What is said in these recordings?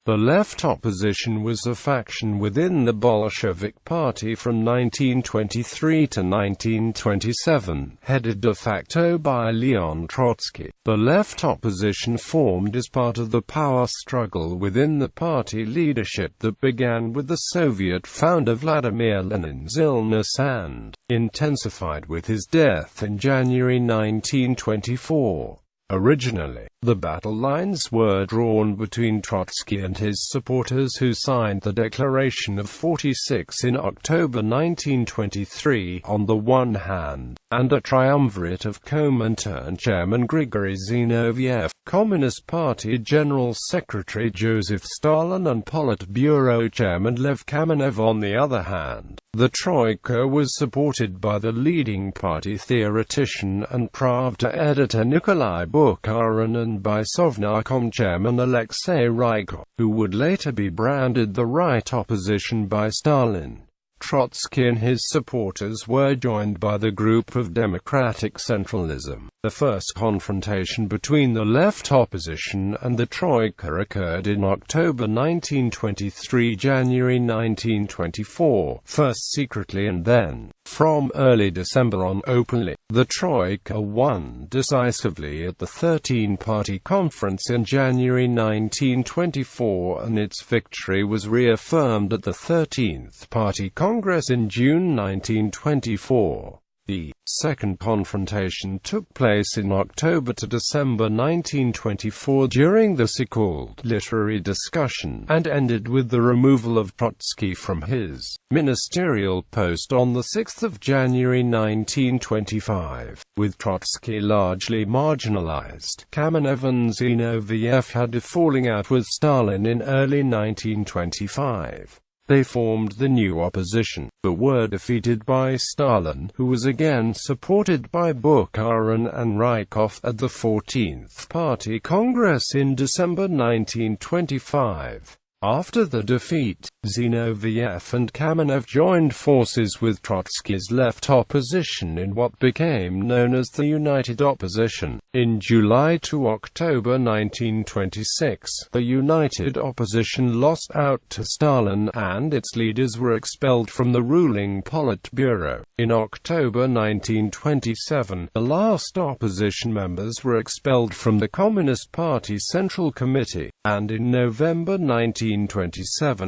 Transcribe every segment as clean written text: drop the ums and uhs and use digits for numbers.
The Left Opposition was a faction within the Bolshevik Party from 1923 to 1927, headed de facto by Leon Trotsky. The Left Opposition formed as part of the power struggle within the party leadership that began with the Soviet founder Vladimir Lenin's illness and intensified with his death in January 1924. Originally, the battle lines were drawn between Trotsky and his supporters who signed the Declaration of 46 in October 1923 on the one hand, and a triumvirate of Comintern Chairman Grigory Zinoviev, Communist Party General Secretary Joseph Stalin and Politburo Chairman Lev Kamenev on the other hand. The troika was supported by the leading party theoretician and Pravda editor Nikolai Bukharin and by Sovnarkom Chairman Alexei Rykov, who would later be branded the right opposition by Stalin. Trotsky and his supporters were joined by the group of Democratic Centralism. The first confrontation between the Left Opposition and the Troika occurred in October 1923, January 1924, first secretly and then, from early December on openly. The Troika won decisively at the 13-party conference in January 1924, and its victory was reaffirmed at the 13th Party Congress in June 1924. The second confrontation took place in October to December 1924 during the so-called literary discussion, and ended with the removal of Trotsky from his ministerial post on 6 January 1925. With Trotsky largely marginalized, Kamenev and Zinoviev had a falling out with Stalin in early 1925. They formed the new opposition, but were defeated by Stalin, who was again supported by Bukharin and Rykov at the 14th Party Congress in December 1925. After the defeat, Zinoviev and Kamenev joined forces with Trotsky's Left Opposition in what became known as the United Opposition. In July to October 1926, the United Opposition lost out to Stalin, and its leaders were expelled from the ruling Politburo. In October 1927, the last opposition members were expelled from the Communist Party Central Committee, and in November 1927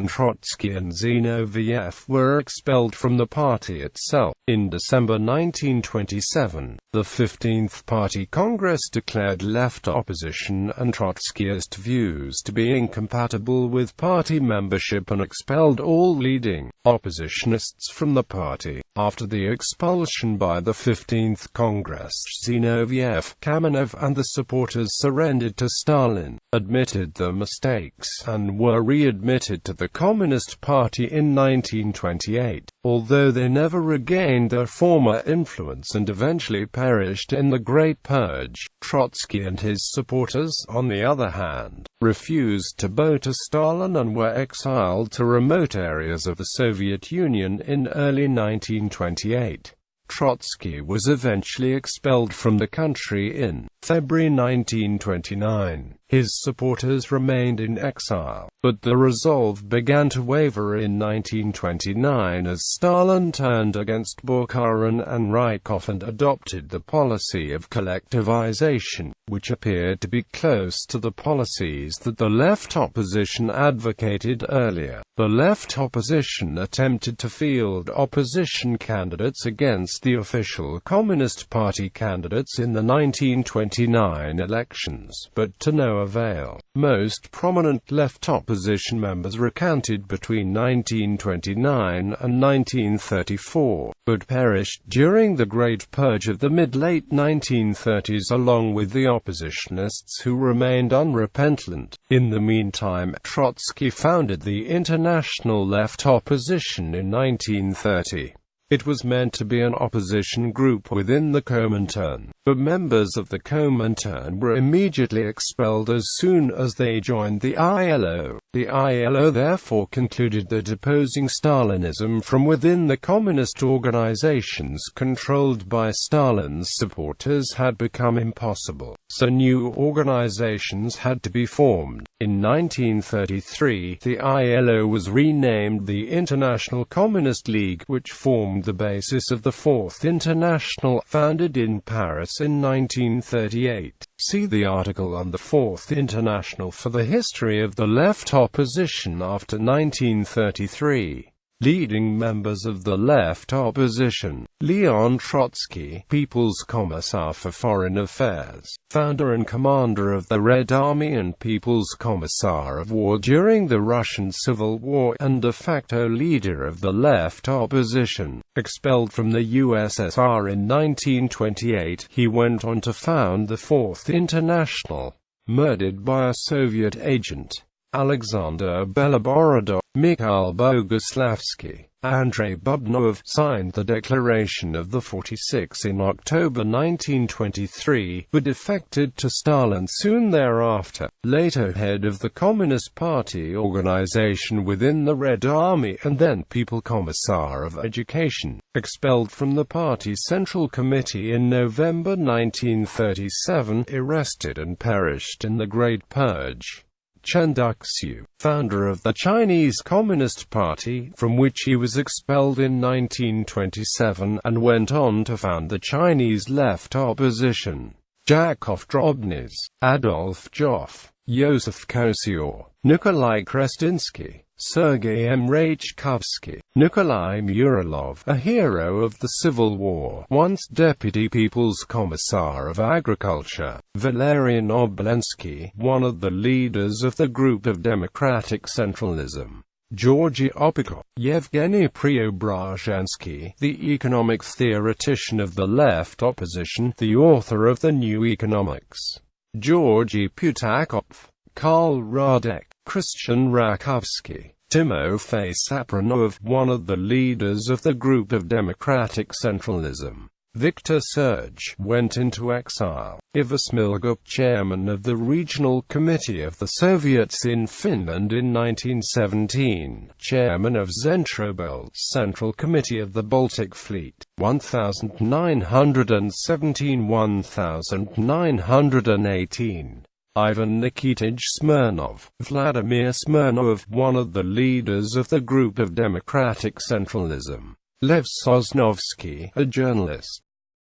Trotsky and Zinoviev were expelled from the party itself. In December 1927, the 15th Party Congress declared Left Opposition and Trotskyist views to be incompatible with party membership and expelled all leading oppositionists from the party. After the expulsion by the 15th Congress, Zinoviev, Kamenev and the supporters surrendered to Stalin, admitted their mistakes, and were readmitted to the Communist Party in 1928, although they never regained their former influence and eventually perished in the Great Purge. Trotsky and his supporters, on the other hand, refused to bow to Stalin and were exiled to remote areas of the Soviet Union in early 1928. Trotsky was eventually expelled from the country in February 1929. His supporters remained in exile, but the resolve began to waver in 1929 as Stalin turned against Bukharin and Rykov and adopted the policy of collectivization, which appeared to be close to the policies that the Left Opposition advocated earlier. The Left Opposition attempted to field opposition candidates against the official Communist Party candidates in the 1929 elections, but to no avail. Most prominent Left Opposition members recanted between 1929 and 1934, but perished during the Great Purge of the mid-late 1930s along with the oppositionists who remained unrepentant. In the meantime, Trotsky founded the International Left Opposition in 1930. It was meant to be an opposition group within the Comintern, but members of the Comintern were immediately expelled as soon as they joined the ILO. The ILO therefore concluded that opposing Stalinism from within the communist organizations controlled by Stalin's supporters had become impossible, so new organizations had to be formed. In 1933, the ILO was renamed the International Communist League, which formed the basis of the Fourth International, founded in Paris in 1938. See the article on the Fourth International for the history of the left opposition after 1933. Leading members of the left opposition: Leon Trotsky, People's Commissar for Foreign Affairs, founder and commander of the Red Army and People's Commissar of War during the Russian Civil War, and de facto leader of the left opposition. Expelled from the USSR in 1928, he went on to found the Fourth International. Murdered by a Soviet agent: Alexander Beloborodov, Mikhail Boguslavsky, Andrei Bubnov, signed the Declaration of the 46 in October 1923, but defected to Stalin soon thereafter. Later head of the Communist Party organization within the Red Army and then People Commissar of Education, expelled from the party's Central Committee in November 1937, arrested and perished in the Great Purge. Chen Duxiu, founder of the Chinese Communist Party, from which he was expelled in 1927, and went on to found the Chinese left opposition. Jakov Drobny, Adolf Joff, Yosef Kosior, Nikolai Krestinsky, Sergei M. Rachkovsky, Nikolai Muralov, a hero of the Civil War, once Deputy People's Commissar of Agriculture, Valerian Oblensky, one of the leaders of the Group of Democratic Centralism, Georgy Opikov, Yevgeny Preobrazhensky, the economic theoretician of the left opposition, the author of the New Economics, Georgy Putakov, Karl Radek, Christian Rakovsky, Timofey Sapronov, one of the leaders of the Group of Democratic Centralism. Viktor Serge went into exile. Ivo Smilgup, chairman of the Regional Committee of the Soviets in Finland in 1917, chairman of Zentrobel's Central Committee of the Baltic Fleet, 1917–1918. Ivan Nikitich Smirnov, Vladimir Smirnov, one of the leaders of the Group of Democratic Centralism. Lev Sosnovsky, a journalist.